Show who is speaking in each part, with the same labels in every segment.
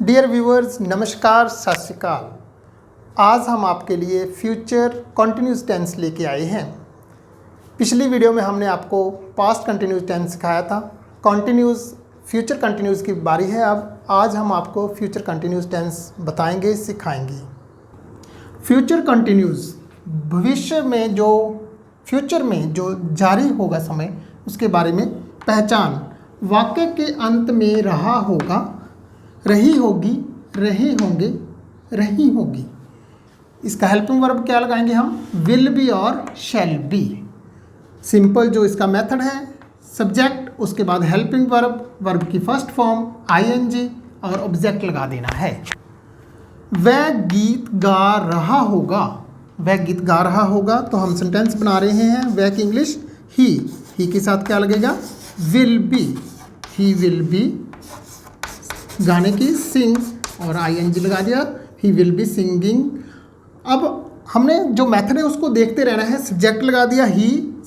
Speaker 1: Dear viewers, नमस्कार, सत श्री अकाल। आज हम आपके लिए फ्यूचर कंटिन्यूस टेंस लेके आए हैं। पिछली वीडियो में हमने आपको पास्ट कंटिन्यूस टेंस सिखाया था। फ्यूचर कंटिन्यूस की बारी है। अब आज हम आपको फ्यूचर कंटिन्यूस टेंस बताएंगे, सिखाएंगे। फ्यूचर कंटिन्यूस भविष्य में फ्यूचर में जो जारी होगा समय, उसके बारे में पहचान। वाक्य के अंत में रहा होगा, रही होगी, रहे होंगे, रही होगी। इसका हेल्पिंग वर्ब क्या लगाएंगे हम? विल बी और शैल बी। सिंपल जो इसका मेथड है, सब्जेक्ट, उसके बाद हेल्पिंग वर्ब की फर्स्ट फॉर्म आईएनजी और ऑब्जेक्ट लगा देना है। वह गीत गा रहा होगा। वह गीत गा रहा होगा तो हम सेंटेंस बना रहे हैं। वह की इंग्लिश ही के साथ क्या लगेगा? Will be. He will be गाने की सिंग और आईएनजी लगा दिया। He will be singing. अब हमने जो मेथड है उसको देखते रहना है। सब्जेक्ट लगा दिया ही,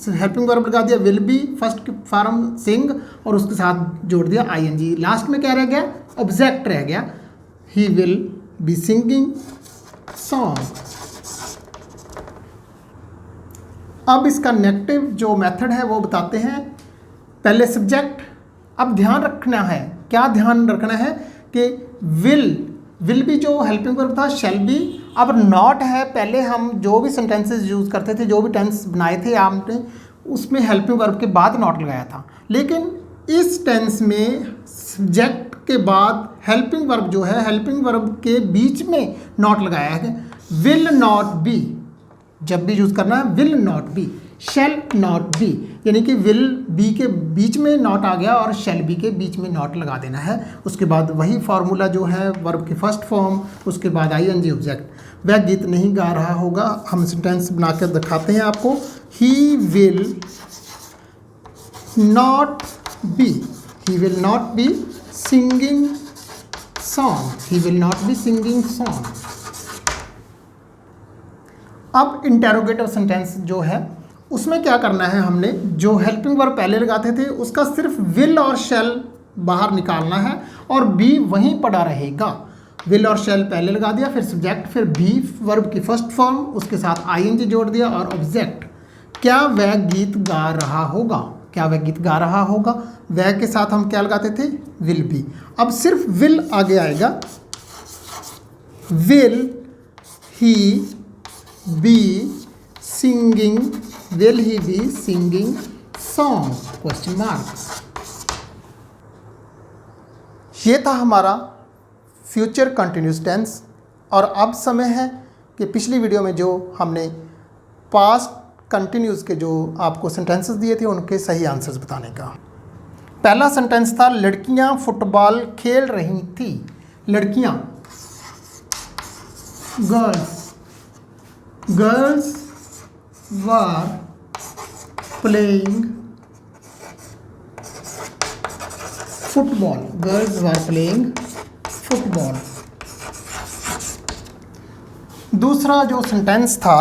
Speaker 1: हेल्पिंग वर्ब लगा दिया विल बी, फर्स्ट फॉर्म सिंग और उसके साथ जोड़ दिया आईएनजी। लास्ट में क्या रह गया? ऑब्जेक्ट रह गया। He will be singing song. अब इसका नेगेटिव जो मेथड है वो बताते हैं। पहले सब्जेक्ट। अब ध्यान रखना है, क्या ध्यान रखना है कि विल भी जो हेल्पिंग वर्ब था, शैल बी। अब नॉट है। पहले हम जो भी सेंटेंसेस यूज़ करते थे, जो भी टेंस बनाए थे आपने, उसमें हेल्पिंग वर्ब के बाद नॉट लगाया था। लेकिन इस टेंस में सब्जेक्ट के बाद हेल्पिंग वर्ब जो है, हेल्पिंग वर्ब के बीच में नॉट लगाया है। विल नॉट बी, जब भी यूज़ करना है will not be, shall not be, यानी कि विल बी के बीच में नॉट आ गया और शैल बी के बीच में नॉट लगा देना है। उसके बाद वही फार्मूला जो है, वर्ब की फर्स्ट फॉर्म, उसके बाद आईएनजी ऑब्जेक्ट। वह गीत नहीं गा रहा होगा, हम सेंटेंस बनाकर दिखाते हैं आपको। He will not be singing song. He will not be singing song. अब इंटेरोगेटिव सेंटेंस जो है उसमें क्या करना है, हमने जो हेल्पिंग वर्ब पहले लगाते थे उसका सिर्फ विल और शैल बाहर निकालना है और बी वहीं पड़ा रहेगा। विल और शैल पहले लगा दिया, फिर सब्जेक्ट, फिर बी वर्ब की फर्स्ट फॉर्म, उसके साथ आईएनजी जोड़ दिया और ऑब्जेक्ट। क्या वह गीत गा रहा होगा? क्या वह गीत गा रहा होगा? वह के साथ हम क्या लगाते थे? Will be. अब सिर्फ विल आगे आएगा। Will he be singing, will he be singing song? Question mark. ये था हमारा फ्यूचर कंटिन्यूस टेंस। और अब समय है कि पिछली वीडियो में जो हमने पास्ट कंटिन्यूस के जो आपको सेंटेंसेस दिए थे उनके सही आंसर्स बताने का। पहला सेंटेंस था, लड़कियां फुटबॉल खेल रही थी। लड़कियां, girls were playing football. Girls were playing football. दूसरा जो सेंटेंस था,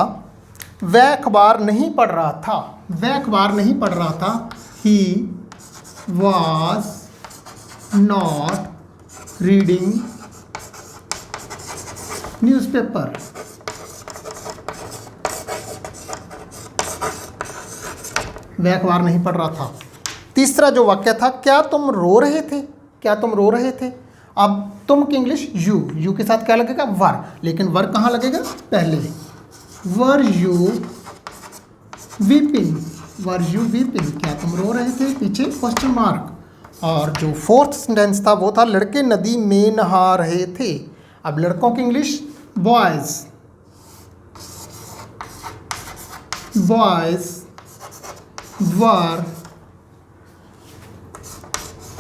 Speaker 1: वह अखबार नहीं पढ़ रहा था। वह अखबार नहीं पढ़ रहा था। He was not reading newspaper. वह अखबार नहीं पढ़ रहा था। तीसरा जो वाक्य था, क्या तुम रो रहे थे? क्या तुम रो रहे थे? अब तुम की इंग्लिश यू के साथ क्या लगेगा? वर। लेकिन वर कहाँ लगेगा? पहले। Were you weeping? Were you weeping? क्या तुम रो रहे थे? पीछे क्वेश्चन मार्क। और जो फोर्थ सेंटेंस था वो था, लड़के नदी में नहा रहे थे। अब लड़कों की इंग्लिश बॉयज वर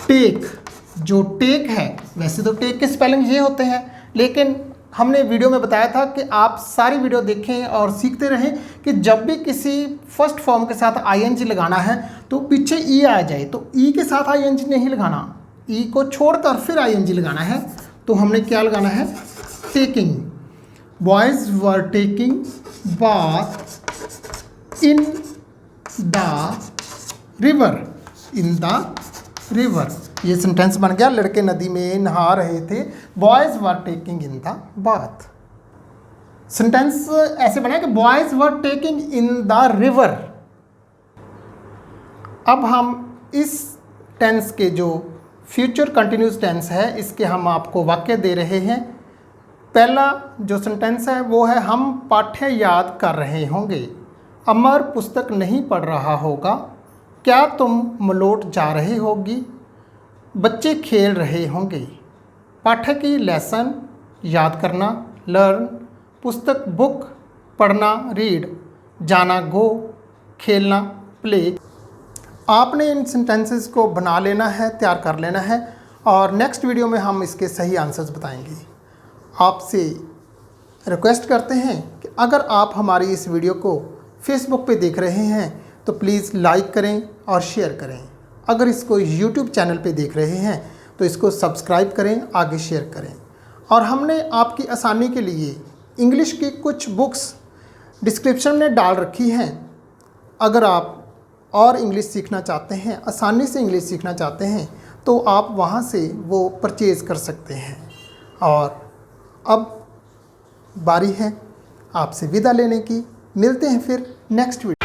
Speaker 1: टेक। जो टेक है, वैसे तो टेक के स्पेलिंग ये होते हैं, लेकिन हमने वीडियो में बताया था कि आप सारी वीडियो देखें और सीखते रहें कि जब भी किसी फर्स्ट फॉर्म के साथ आईएनजी लगाना है तो पीछे ई आ जाए, तो ई के साथ आईएनजी नहीं लगाना, ई को छोड़कर फिर आईएनजी लगाना है। तो हमने क्या लगाना है? Taking. Boys were taking bath in the river. ये सेंटेंस बन गया, लड़के नदी में नहा रहे थे, boys were taking in the bath. Sentence ऐसे बना कि boys were taking in the river. अब हम इस टेंस के जो फ्यूचर कंटिन्यूस टेंस है, इसके हम आपको वाक्य दे रहे हैं। पहला जो सेंटेंस है वो है, हम पाठ्य याद कर रहे होंगे। अमर पुस्तक नहीं पढ़ रहा होगा। क्या तुम मलोट जा रहे होगी। बच्चे खेल रहे होंगे। पाठ्य की लेसन याद करना, लर्न। पुस्तक बुक, पढ़ना रीड, जाना गो, खेलना प्ले। आपने इन सेंटेंसेस को बना लेना है, तैयार कर लेना है, और नेक्स्ट वीडियो में हम इसके सही आंसर्स बताएंगे। आपसे रिक्वेस्ट करते हैं कि अगर आप हमारी इस वीडियो को फेसबुक पे देख रहे हैं तो प्लीज़ लाइक करें और शेयर करें। अगर इसको यूट्यूब चैनल पे देख रहे हैं तो इसको सब्सक्राइब करें, आगे शेयर करें। और हमने आपकी आसानी के लिए इंग्लिश की कुछ बुक्स डिस्क्रिप्शन में डाल रखी हैं। अगर आप और इंग्लिश सीखना चाहते हैं, आसानी से इंग्लिश सीखना चाहते हैं, तो आप वहाँ से वो परचेज़ कर सकते हैं। और अब बारी है आपसे विदा लेने की। मिलते हैं फिर नेक्स्ट वीडियो।